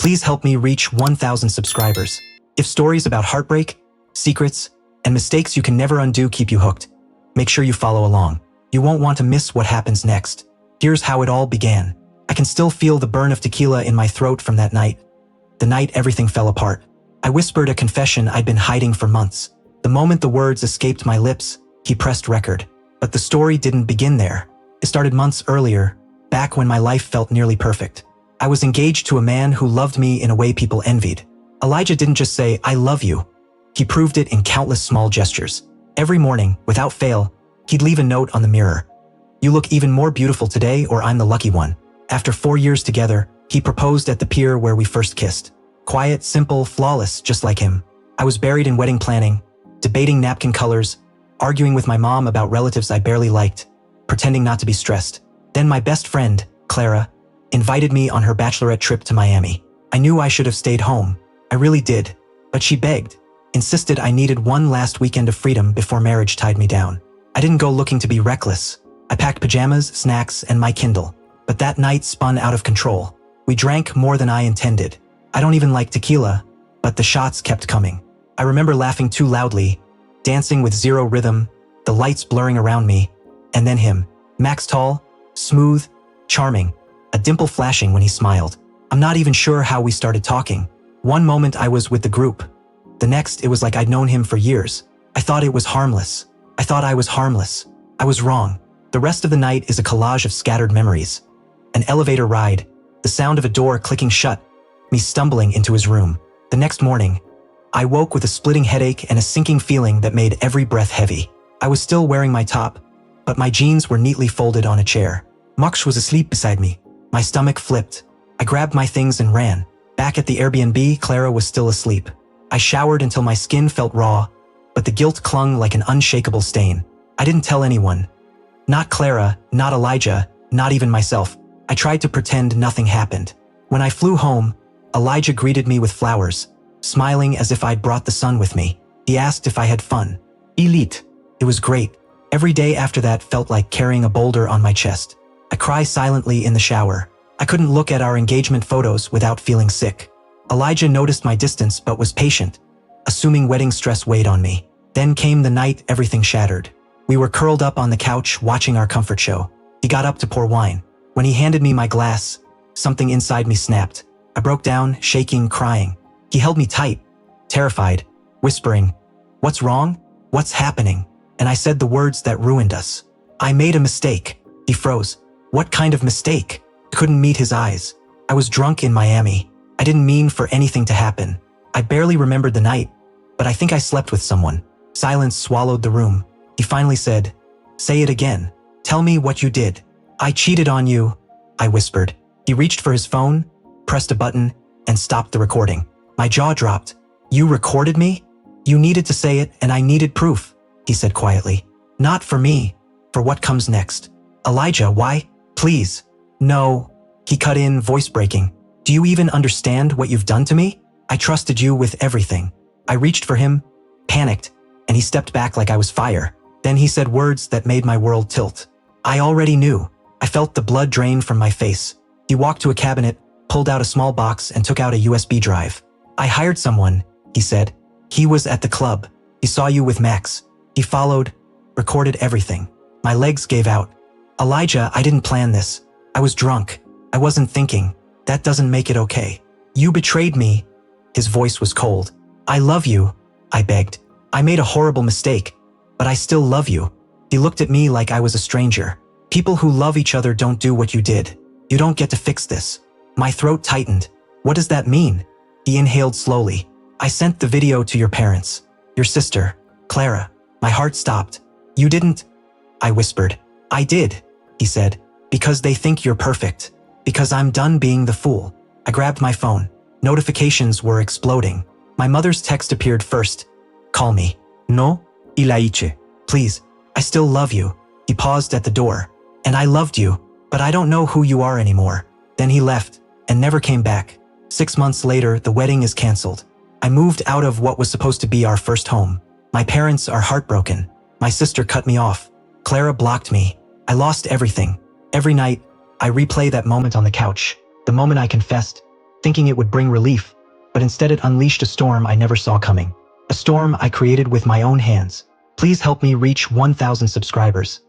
Please help me reach 1,000 subscribers. If stories about heartbreak, secrets, and mistakes you can never undo keep you hooked, make sure you follow along. You won't want to miss what happens next. Here's how it all began. I can still feel the burn of tequila in my throat from that night. The night everything fell apart. I whispered a confession I'd been hiding for months. The moment the words escaped my lips, he pressed record. But the story didn't begin there. It started months earlier, back when my life felt nearly perfect. I was engaged to a man who loved me in a way people envied. Elijah didn't just say, "I love you." He proved it in countless small gestures. Every morning, without fail, he'd leave a note on the mirror. "You look even more beautiful today, or I'm the lucky one." After 4 years together, he proposed at the pier where we first kissed. Quiet, simple, flawless, just like him. I was buried in wedding planning, debating napkin colors, arguing with my mom about relatives I barely liked, pretending not to be stressed. Then my best friend, Clara, invited me on her bachelorette trip to Miami. I knew I should have stayed home. I really did. But she begged, insisted I needed one last weekend of freedom before marriage tied me down. I didn't go looking to be reckless. I packed pajamas, snacks, and my Kindle. But that night spun out of control. We drank more than I intended. I don't even like tequila, but the shots kept coming. I remember laughing too loudly, dancing with zero rhythm, the lights blurring around me, and then him. Max tall, smooth, charming, a dimple flashing when he smiled. I'm not even sure how we started talking. One moment I was with the group. The next, it was like I'd known him for years. I thought it was harmless. I thought I was harmless. I was wrong. The rest of the night is a collage of scattered memories. An elevator ride, the sound of a door clicking shut, me stumbling into his room. The next morning, I woke with a splitting headache and a sinking feeling that made every breath heavy. I was still wearing my top, but my jeans were neatly folded on a chair. Max was asleep beside me. My stomach flipped. I grabbed my things and ran. Back at the Airbnb, Clara was still asleep. I showered until my skin felt raw, but the guilt clung like an unshakable stain. I didn't tell anyone. Not Clara, not Elijah, not even myself. I tried to pretend nothing happened. When I flew home, Elijah greeted me with flowers, smiling as if I'd brought the sun with me. He asked if I had fun. Elite. It was great. Every day after that felt like carrying a boulder on my chest. I cry silently in the shower. I couldn't look at our engagement photos without feeling sick. Elijah noticed my distance but was patient, assuming wedding stress weighed on me. Then came the night everything shattered. We were curled up on the couch watching our comfort show. He got up to pour wine. When he handed me my glass, something inside me snapped. I broke down, shaking, crying. He held me tight, terrified, whispering, "What's wrong? What's happening?" And I said the words that ruined us. "I made a mistake." He froze. What kind of mistake? I couldn't meet his eyes. I was drunk in Miami. I didn't mean for anything to happen. I barely remembered the night, but I think I slept with someone. Silence swallowed the room. He finally said, "Say it again. Tell me what you did." "I cheated on you," I whispered. He reached for his phone, pressed a button, and stopped the recording. My jaw dropped. "You recorded me? You needed to say it, and I needed proof," he said quietly. "Not for me, for what comes next." "Elijah, why? Please." "No." He cut in, voice breaking. "Do you even understand what you've done to me? I trusted you with everything." I reached for him, panicked, and he stepped back like I was fire. Then he said words that made my world tilt. I already knew. I felt the blood drain from my face. He walked to a cabinet, pulled out a small box, and took out a USB drive. "I hired someone," he said. "He was at the club. He saw you with Max. He followed, recorded everything." My legs gave out. "Elijah, I didn't plan this. I was drunk. I wasn't thinking. That doesn't make it okay. You betrayed me." His voice was cold. "I love you," I begged. "I made a horrible mistake, but I still love you." He looked at me like I was a stranger. "People who love each other don't do what you did. You don't get to fix this." My throat tightened. "What does that mean?" He inhaled slowly. "I sent the video to your parents. Your sister, Clara." My heart stopped. "You didn't?" I whispered. "I did," he said. "Because they think you're perfect. Because I'm done being the fool." I grabbed my phone. Notifications were exploding. My mother's text appeared first. "Call me." "No, Ilaiche." "Please, I still love you." He paused at the door. "And I loved you, but I don't know who you are anymore." Then he left and never came back. 6 months later, the wedding is canceled. I moved out of what was supposed to be our first home. My parents are heartbroken. My sister cut me off. Clara blocked me. I lost everything. Every night, I replay that moment on the couch, the moment I confessed, thinking it would bring relief, but instead it unleashed a storm I never saw coming. A storm I created with my own hands. Please help me reach 1,000 subscribers.